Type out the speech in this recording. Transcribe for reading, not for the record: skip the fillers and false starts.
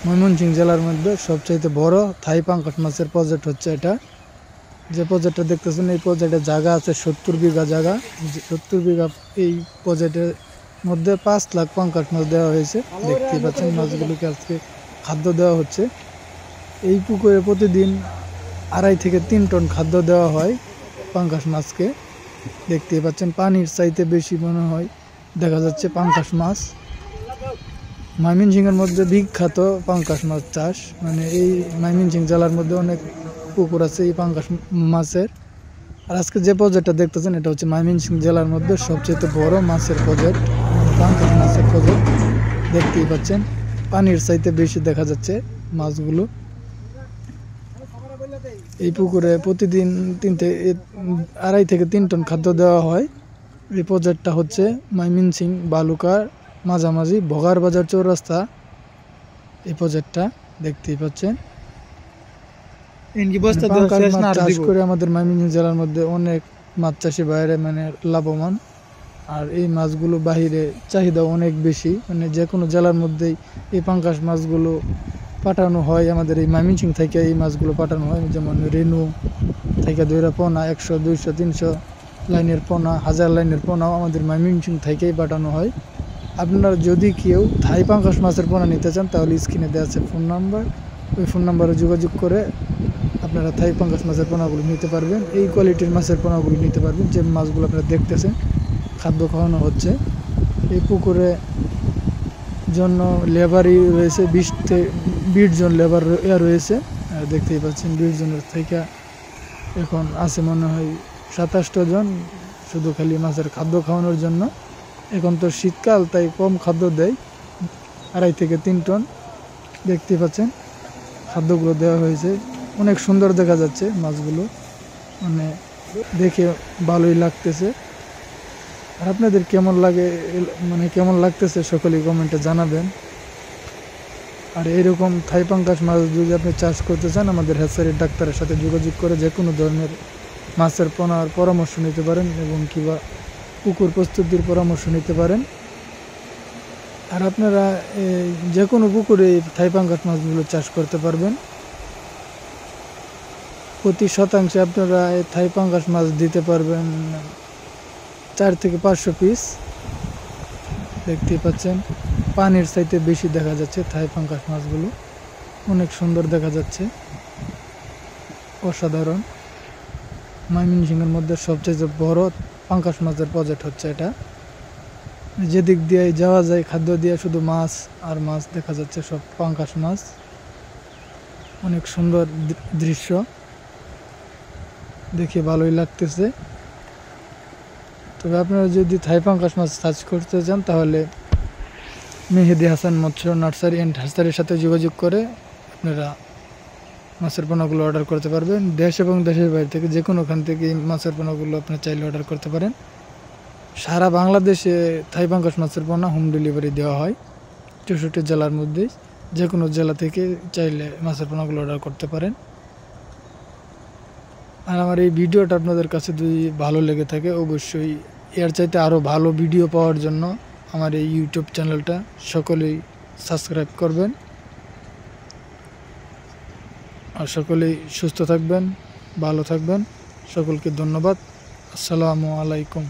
ময়মনসিংহ জেলার মধ্যে সবচাইতে বড় থাই পাঙ্গাস মাছের প্রজেক্ট হচ্ছে এটা। যে প্রজেক্টটা দেখতেছেন এই প্রজেক্টের জায়গা আছে 70 বিঘা জায়গা। 70 বিঘা এই প্রজেক্টের মধ্যে 5 লাখ পাঙ্গাস মাছ দেওয়া হয়েছে। দেখতেই পাচ্ছেন মাছগুলোকে আজকে খাদ্য দেওয়া হচ্ছে। এই পুকুরে প্রতিদিন 2.5 থেকে 3 টন খাদ্য দেওয়া হয় পাঙ্গাস মাছকে। দেখতেই পাচ্ছেন পানির চাইতে বেশি মনে হয় দেখা যাচ্ছে পাঙ্গাস মাছ। ময়মনসিংহের মধ্যে বিখ্যাত পাঙ্গাস মাছ চাষ, মানে এই ময়মনসিংহ জেলার মধ্যে অনেক পুকুর আছে এই পাঙ্গাস মাছের। আর আজকে যে প্রজেক্টটা দেখতেছেন এটা হচ্ছে ময়মনসিংহ জেলার মধ্যে সবচেয়ে বড় মাছের প্রজেক্ট, পাঙ্গাস মাছের প্রজেক্ট। দেখতেই পাচ্ছেন পানির চাইতে বেশি দেখা যাচ্ছে মাছগুলো। এই পুকুরে প্রতিদিন 2.5 থেকে 3 টন খাদ্য দেওয়া হয়। এই প্রজেক্টটা হচ্ছে ময়মনসিংহ বালুকার মাঝামাঝি ভোগার বাজার চৌরাস্তা। এই প্রজেক্টটা দেখতেই পাচ্ছেন। চাষ করে আমাদের ময়মনসিংহ জেলার মধ্যে অনেক মাছ চাষি বাইরে মানে লাভবান। আর এই মাছগুলো বাহিরে চাহিদা অনেক বেশি, মানে যে কোনো জেলার মধ্যেই এই পাঙ্গাস মাছগুলো পাঠানো হয়। আমাদের এই ময়মনসিংহ থেকে এই মাছগুলো পাঠানো হয়, যেমন রেনু থেকে দইরা পোনা 100, 200, 300 লাইনের পোনা, 1000 লাইনের পোনাও আমাদের ময়মনসিংহ থেকেই পাঠানো হয়। আপনারা যদি কেউ থাই পাঙ্গাস মাছের পোনা নিতে চান তাহলে স্ক্রিনে দেওয়া আছে ফোন নাম্বার, ওই ফোন নাম্বারে যোগাযোগ করে আপনারা থাই পাঙ্গাস মাছের পোনাগুলো নিতে পারবেন। এই কোয়ালিটির মাছের পোনাগুলো নিতে পারবেন যে মাছগুলো আপনারা দেখতেছেন খাদ্য খাওয়ানো হচ্ছে। এই পুকুরে জন্য লেবারই রয়েছে 20 জন লেবার রয়েছে। দেখতেই পাচ্ছেন 20 জনের থেকে এখন আছে মনে হয় 27 জন শুধু খালি মাছের খাদ্য খাওয়ানোর জন্য। এখন তো শীতকাল, তাই কম খাদ্য দেয়, 2.5 থেকে 3 টন। দেখতে পাচ্ছেন খাদ্যগুলো দেওয়া হয়েছে, অনেক সুন্দর দেখা যাচ্ছে মাছগুলো, মানে দেখে ভালোই লাগতেছে। আর আপনাদের কেমন লাগে, মানে কেমন লাগতেছে সকলেই কমেন্টে জানাবেন। আর এরকম থাই পাঙ্গাস মাছ যদি আপনি চাষ করতে চান আমাদের হ্যাচারির ডাক্তারের সাথে যোগাযোগ করে যে কোনো ধরনের মাছের পোনার পরামর্শ নিতে পারেন এবং কিংবা পুকুর প্রস্তুতির পরামর্শ নিতে পারেন। আর আপনারা যে কোনো পুকুরে থাই পাঙ্গাস মাছগুলো চাষ করতে পারবেন। প্রতি শতাংশে আপনারা এই থাই পাঙ্গাস মাছ দিতে পারবেন 4 থেকে 500 পিস। দেখতেই পাচ্ছেন পানির চাইতে বেশি দেখা যাচ্ছে থাই পাঙ্গাস মাছগুলো, অনেক সুন্দর দেখা যাচ্ছে, অসাধারণ। ময়মনসিংহের মধ্যে সবচেয়ে বড় পাঙ্গাস মাছের প্রজেক্ট হচ্ছে এটা। যেদিক দিয়ে যাওয়া যায় খাদ্য দিয়ে শুধু মাছ আর মাছ দেখা যাচ্ছে, সব পাঙ্গাস মাছ। অনেক সুন্দর দৃশ্য, দেখে ভালোই লাগতেছে। তবে আপনারা যদি থাই পাঙ্গাস মাছ চাষ করতে চান তাহলে মেহেদি হাসান মৎস্য নার্সারি অ্যান্ড হ্যাচারির সাথে যোগাযোগ করে আপনারা মাছের পোনাগুলো অর্ডার করতে পারবেন। দেশ এবং দেশের বাইরে থেকে যে কোনোখান থেকে মাছের পোনাগুলো আপনি চাইলে অর্ডার করতে পারেন। সারা বাংলাদেশে থাই পাঙ্গাস মাছের পোনা হোম ডেলিভারি দেওয়া হয় 64 জেলার মধ্যেই। যে কোনো জেলা থেকে চাইলে মাছের পোনাগুলো অর্ডার করতে পারেন। আর আমার এই ভিডিওটা আপনাদের কাছে যদি ভালো লেগে থাকে অবশ্যই এর চাইতে আরও ভালো ভিডিও পাওয়ার জন্য আমার এই ইউটিউব চ্যানেলটা সকলেই সাবস্ক্রাইব করবেন। আর সকলেই সুস্থ থাকবেন, ভালো থাকবেন। সকলকে ধন্যবাদ। আসসালামু আলাইকুম।